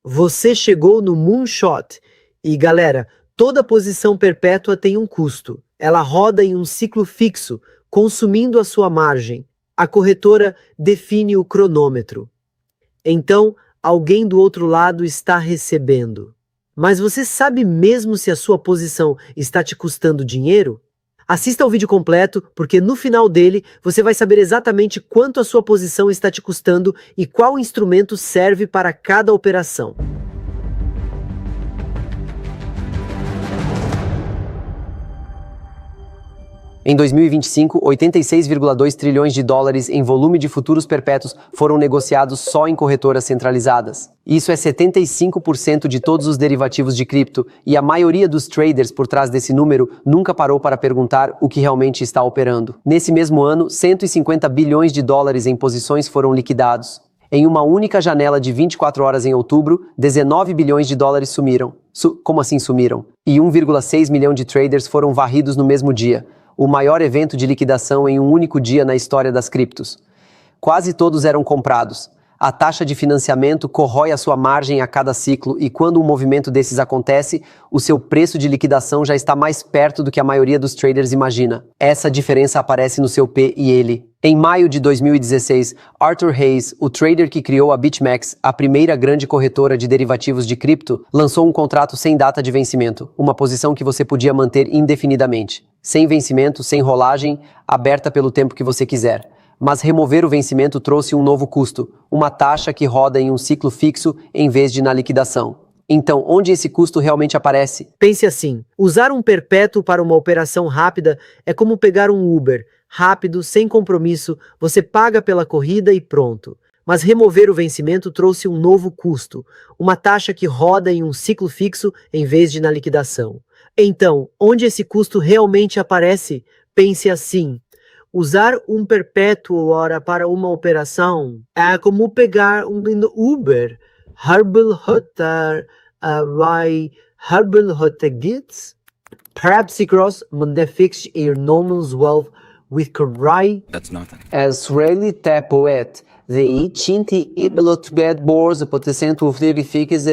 Você chegou no Moonshot. E galera, toda posição perpétua tem um custo. Ela roda em um ciclo fixo, consumindo a sua margem. A corretora define o cronômetro. Então, alguém do outro lado está recebendo. Mas você sabe mesmo se a sua posição está te custando dinheiro? Assista ao vídeo completo, porque no final dele você vai saber exatamente quanto a sua posição está te custando e qual instrumento serve para cada operação. Em 2025, 86,2 trilhões de dólares em volume de futuros perpétuos foram negociados só em corretoras centralizadas. Isso é 75% de todos os derivativos de cripto, e a maioria dos traders por trás desse número nunca parou para perguntar o que realmente está operando. Nesse mesmo ano, 150 bilhões de dólares em posições foram liquidados. Em uma única janela de 24 horas em outubro, 19 bilhões de dólares sumiram. Como assim sumiram? E 1,6 milhão de traders foram varridos no mesmo dia. O maior evento de liquidação em um único dia na história das criptos. Quase todos eram comprados. A taxa de financiamento corrói a sua margem a cada ciclo e quando um movimento desses acontece, o seu preço de liquidação já está mais perto do que a maioria dos traders imagina. Essa diferença aparece no seu P e L. Em maio de 2016, Arthur Hayes, o trader que criou a BitMEX, a primeira grande corretora de derivativos de cripto, lançou um contrato sem data de vencimento, uma posição que você podia manter indefinidamente. Sem vencimento, sem rolagem, aberta pelo tempo que você quiser. Mas remover o vencimento trouxe um novo custo, uma taxa que roda em um ciclo fixo em vez de na liquidação. Então, onde esse custo realmente aparece? Pense assim, usar um perpétuo para uma operação rápida é como pegar um Uber. Rápido, sem compromisso, você paga pela corrida e pronto. Mas remover o vencimento trouxe um novo custo, uma taxa que roda em um ciclo fixo em vez de na liquidação. Então, onde esse custo realmente aparece? Pense assim. Usar um perpétuo hora para uma operação é como pegar um Uber. Perhaps cross fix your normal wealth with correct. That's nothing. As rarely tap it. A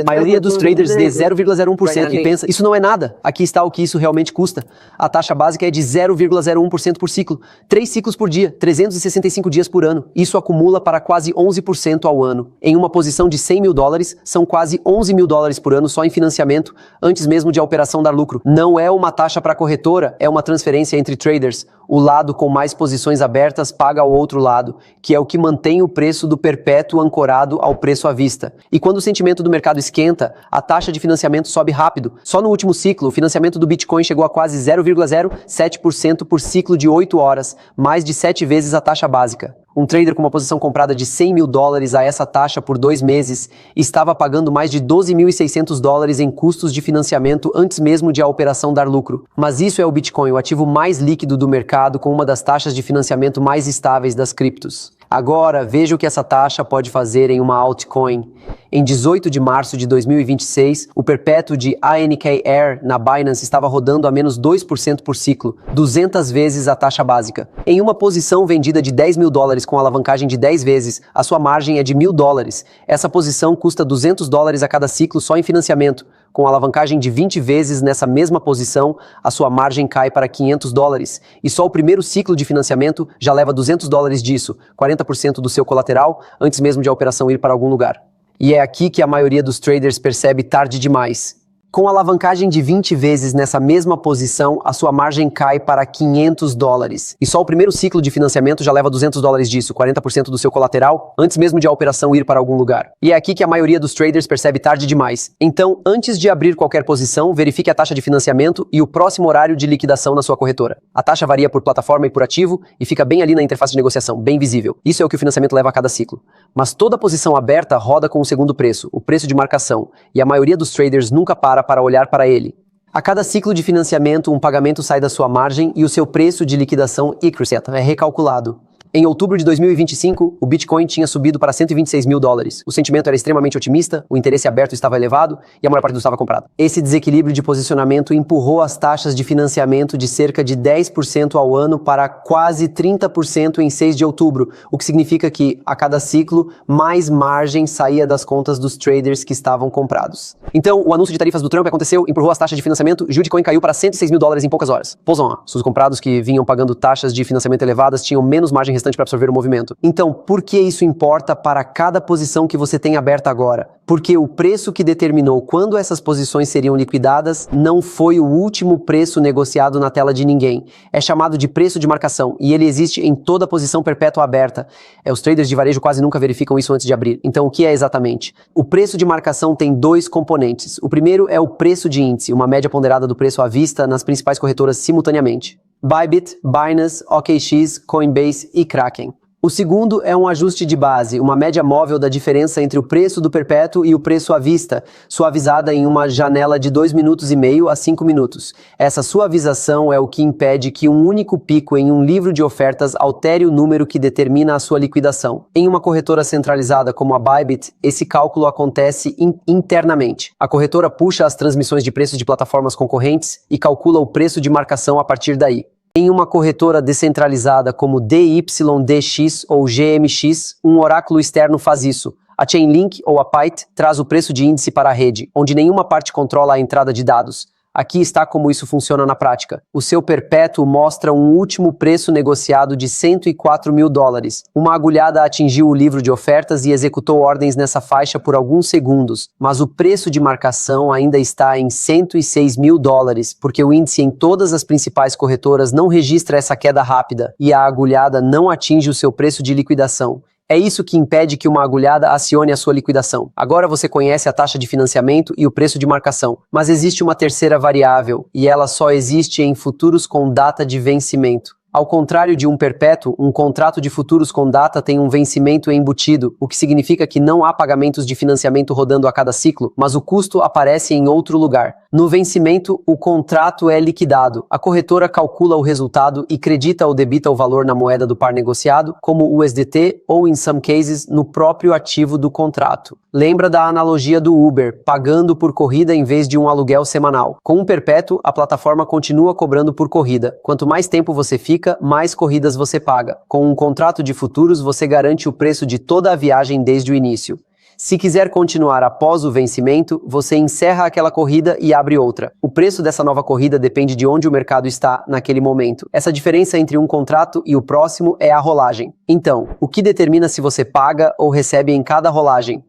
maioria dos traders de 0,01% e pensa, isso não é nada, aqui está o que isso realmente custa. A taxa básica é de 0,01% por ciclo, 3 ciclos por dia, 365 dias por ano. Isso acumula para quase 11% ao ano. Em uma posição de 100 mil dólares, são quase 11 mil dólares por ano só em financiamento, antes mesmo de a operação dar lucro. Não é uma taxa para a corretora, é uma transferência entre traders. O lado com mais posições abertas paga ao outro lado, que é o que mantém o preço do perpétuo ancorado ao preço à vista. E quando o sentimento do mercado esquenta, a taxa de financiamento sobe rápido. Só no último ciclo, o financiamento do Bitcoin chegou a quase 0,07% por ciclo de 8 horas, mais de 7 vezes a taxa básica. Um trader com uma posição comprada de 100 mil dólares a essa taxa por 2 meses estava pagando mais de 12.600 dólares em custos de financiamento antes mesmo de a operação dar lucro. Mas isso é o Bitcoin, o ativo mais líquido do mercado com uma das taxas de financiamento mais estáveis das criptos. Agora, veja o que essa taxa pode fazer em uma altcoin. Em 18 de março de 2026, o perpétuo de ANKR na Binance estava rodando a menos 2% por ciclo, 200 vezes a taxa básica. Em uma posição vendida de 10 mil dólares com alavancagem de 10 vezes, a sua margem é de 1.000 dólares. Essa posição custa 200 dólares a cada ciclo só em financiamento. Com alavancagem de 20 vezes nessa mesma posição, a sua margem cai para 500 dólares. E só o primeiro ciclo de financiamento já leva 200 dólares disso, 40% do seu colateral, antes mesmo de a operação ir para algum lugar. E é aqui que a maioria dos traders percebe tarde demais. Com alavancagem de 20 vezes nessa mesma posição, a sua margem cai para 500 dólares. E só o primeiro ciclo de financiamento já leva 200 dólares disso, 40% do seu colateral, antes mesmo de a operação ir para algum lugar. E é aqui que a maioria dos traders percebe tarde demais. Então, antes de abrir qualquer posição, verifique a taxa de financiamento e o próximo horário de liquidação na sua corretora. A taxa varia por plataforma e por ativo e fica bem ali na interface de negociação, bem visível. Isso é o que o financiamento leva a cada ciclo. Mas toda posição aberta roda com o segundo preço, o preço de marcação, e a maioria dos traders nunca para olhar para ele. A cada ciclo de financiamento, um pagamento sai da sua margem e o seu preço de liquidação é recalculado. Em outubro de 2025, o Bitcoin tinha subido para 126 mil dólares. O sentimento era extremamente otimista, o interesse aberto estava elevado e a maior parte do estava comprado. Esse desequilíbrio de posicionamento empurrou as taxas de financiamento de cerca de 10% ao ano para quase 30% em 6 de outubro, o que significa que, a cada ciclo, mais margem saía das contas dos traders que estavam comprados. Então, o anúncio de tarifas do Trump aconteceu, empurrou as taxas de financiamento, o Bitcoin caiu para 106 mil dólares em poucas horas. Poison, os comprados que vinham pagando taxas de financiamento elevadas tinham menos margem restante para absorver o movimento. Então, por que isso importa para cada posição que você tem aberta agora? Porque o preço que determinou quando essas posições seriam liquidadas não foi o último preço negociado na tela de ninguém. É chamado de preço de marcação e ele existe em toda posição perpétua aberta. Os traders de varejo quase nunca verificam isso antes de abrir. Então, o que é exatamente? O preço de marcação tem dois componentes. O primeiro é o preço de índice, uma média ponderada do preço à vista nas principais corretoras simultaneamente. Bybit, Binance, OKX, Coinbase e Kraken. O segundo é um ajuste de base, uma média móvel da diferença entre o preço do perpétuo e o preço à vista, suavizada em uma janela de 2,5 minutos a 5 minutos. Essa suavização é o que impede que um único pico em um livro de ofertas altere o número que determina a sua liquidação. Em uma corretora centralizada como a Bybit, esse cálculo acontece internamente. A corretora puxa as transmissões de preços de plataformas concorrentes e calcula o preço de marcação a partir daí. Em uma corretora descentralizada como DYDX ou GMX, um oráculo externo faz isso. A Chainlink ou a PITE traz o preço de índice para a rede, onde nenhuma parte controla a entrada de dados. Aqui está como isso funciona na prática. O seu perpétuo mostra um último preço negociado de 104 mil dólares. Uma agulhada atingiu o livro de ofertas e executou ordens nessa faixa por alguns segundos, mas o preço de marcação ainda está em 106 mil dólares, porque o índice em todas as principais corretoras não registra essa queda rápida e a agulhada não atinge o seu preço de liquidação. É isso que impede que uma agulhada acione a sua liquidação. Agora você conhece a taxa de financiamento e o preço de marcação, mas existe uma terceira variável, e ela só existe em futuros com data de vencimento. Ao contrário de um perpétuo, um contrato de futuros com data tem um vencimento embutido, o que significa que não há pagamentos de financiamento rodando a cada ciclo, mas o custo aparece em outro lugar. No vencimento, o contrato é liquidado. A corretora calcula o resultado e credita ou debita o valor na moeda do par negociado, como USDT ou, em some cases, no próprio ativo do contrato. Lembra da analogia do Uber, pagando por corrida em vez de um aluguel semanal. Com um perpétuo, a plataforma continua cobrando por corrida. Quanto mais tempo você fica, mais corridas você paga. Com um contrato de futuros, você garante o preço de toda a viagem desde o início. Se quiser continuar após o vencimento, você encerra aquela corrida e abre outra. O preço dessa nova corrida depende de onde o mercado está naquele momento. Essa diferença entre um contrato e o próximo é a rolagem. Então, o que determina se você paga ou recebe em cada rolagem?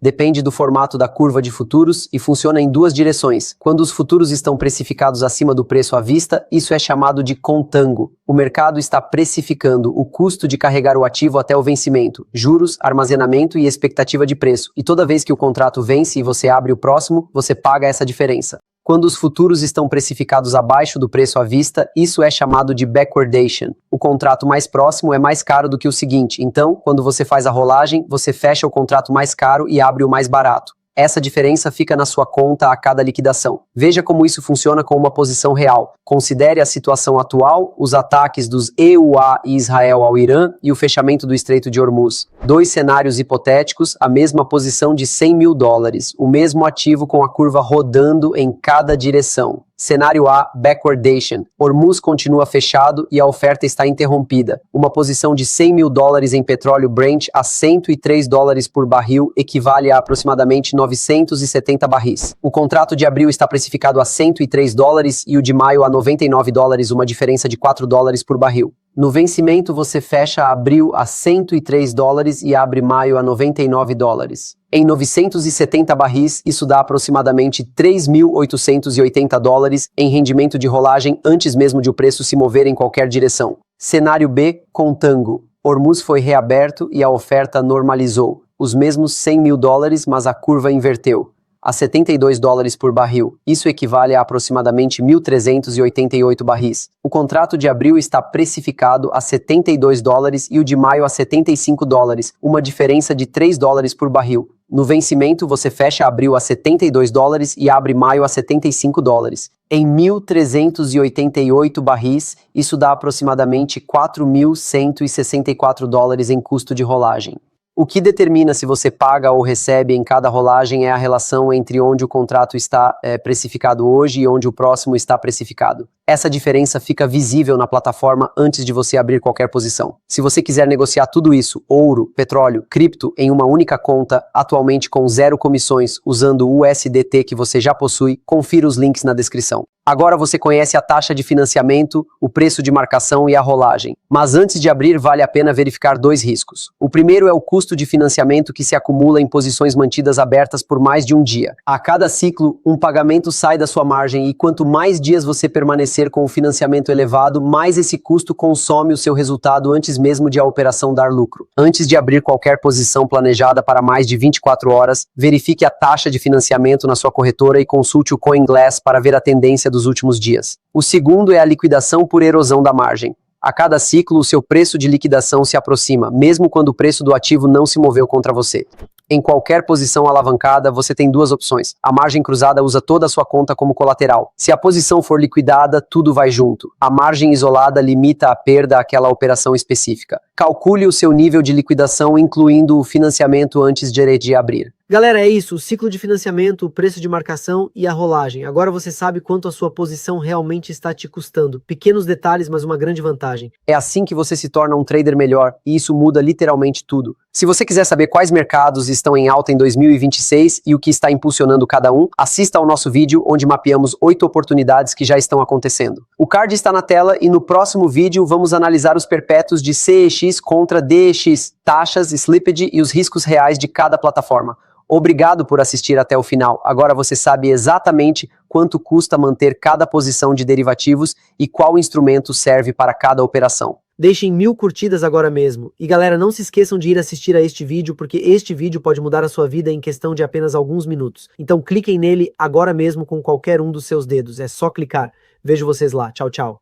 Depende do formato da curva de futuros e funciona em duas direções. Quando os futuros estão precificados acima do preço à vista, isso é chamado de contango. O mercado está precificando o custo de carregar o ativo até o vencimento, juros, armazenamento e expectativa de preço. E toda vez que o contrato vence e você abre o próximo, você paga essa diferença. Quando os futuros estão precificados abaixo do preço à vista, isso é chamado de backwardation. O contrato mais próximo é mais caro do que o seguinte, então, quando você faz a rolagem, você fecha o contrato mais caro e abre o mais barato. Essa diferença fica na sua conta a cada liquidação. Veja como isso funciona com uma posição real. Considere a situação atual, os ataques dos EUA e Israel ao Irã e o fechamento do Estreito de Hormuz. Dois cenários hipotéticos, a mesma posição de 100 mil dólares, o mesmo ativo com a curva rodando em cada direção. Cenário A, backwardation. Hormuz continua fechado e a oferta está interrompida. Uma posição de 100 mil dólares em petróleo Brent a 103 dólares por barril equivale a aproximadamente 970 barris. O contrato de abril está precificado a 103 dólares e o de maio a 99 dólares, uma diferença de 4 dólares por barril. No vencimento, você fecha abril a 103 dólares e abre maio a 99 dólares. Em 970 barris, isso dá aproximadamente 3.880 dólares em rendimento de rolagem antes mesmo de o preço se mover em qualquer direção. Cenário B, contango. Hormuz foi reaberto e a oferta normalizou. Os mesmos 100 mil dólares, mas a curva inverteu. A 72 dólares por barril. Isso equivale a aproximadamente 1.388 barris. O contrato de abril está precificado a 72 dólares e o de maio a 75 dólares, uma diferença de 3 dólares por barril. No vencimento, você fecha abril a $72 e abre maio a $75. Em 1.388 barris, isso dá aproximadamente $4.164 em custo de rolagem. O que determina se você paga ou recebe em cada rolagem é a relação entre onde o contrato está precificado hoje e onde o próximo está precificado. Essa diferença fica visível na plataforma antes de você abrir qualquer posição. Se você quiser negociar tudo isso, ouro, petróleo, cripto, em uma única conta, atualmente com 0 comissões, usando o USDT que você já possui, confira os links na descrição. Agora você conhece a taxa de financiamento, o preço de marcação e a rolagem. Mas antes de abrir, vale a pena verificar 2 riscos. O primeiro é o custo de financiamento que se acumula em posições mantidas abertas por mais de um dia. A cada ciclo, um pagamento sai da sua margem e quanto mais dias você permanecer com o financiamento elevado, mais esse custo consome o seu resultado antes mesmo de a operação dar lucro. Antes de abrir qualquer posição planejada para mais de 24 horas, verifique a taxa de financiamento na sua corretora e consulte o CoinGlass para ver a tendência dos últimos dias. O segundo é a liquidação por erosão da margem. A cada ciclo, o seu preço de liquidação se aproxima, mesmo quando o preço do ativo não se moveu contra você. Em qualquer posição alavancada, você tem 2 opções. A margem cruzada usa toda a sua conta como colateral. Se a posição for liquidada, tudo vai junto. A margem isolada limita a perda àquela operação específica. Calcule o seu nível de liquidação, incluindo o financiamento antes de abrir. Galera, é isso, o ciclo de financiamento, o preço de marcação e a rolagem. Agora você sabe quanto a sua posição realmente está te custando. Pequenos detalhes, mas uma grande vantagem. É assim que você se torna um trader melhor, e isso muda literalmente tudo. Se você quiser saber quais mercados estão em alta em 2026 e o que está impulsionando cada um, assista ao nosso vídeo onde mapeamos 8 oportunidades que já estão acontecendo. O card está na tela e no próximo vídeo vamos analisar os perpétuos de CEX contra DEX, taxas, slippage e os riscos reais de cada plataforma. Obrigado por assistir até o final. Agora você sabe exatamente quanto custa manter cada posição de derivativos e qual instrumento serve para cada operação. Deixem 1000 curtidas agora mesmo. E galera, não se esqueçam de ir assistir a este vídeo, porque este vídeo pode mudar a sua vida em questão de apenas alguns minutos. Então cliquem nele agora mesmo com qualquer um dos seus dedos. É só clicar. Vejo vocês lá. Tchau, tchau.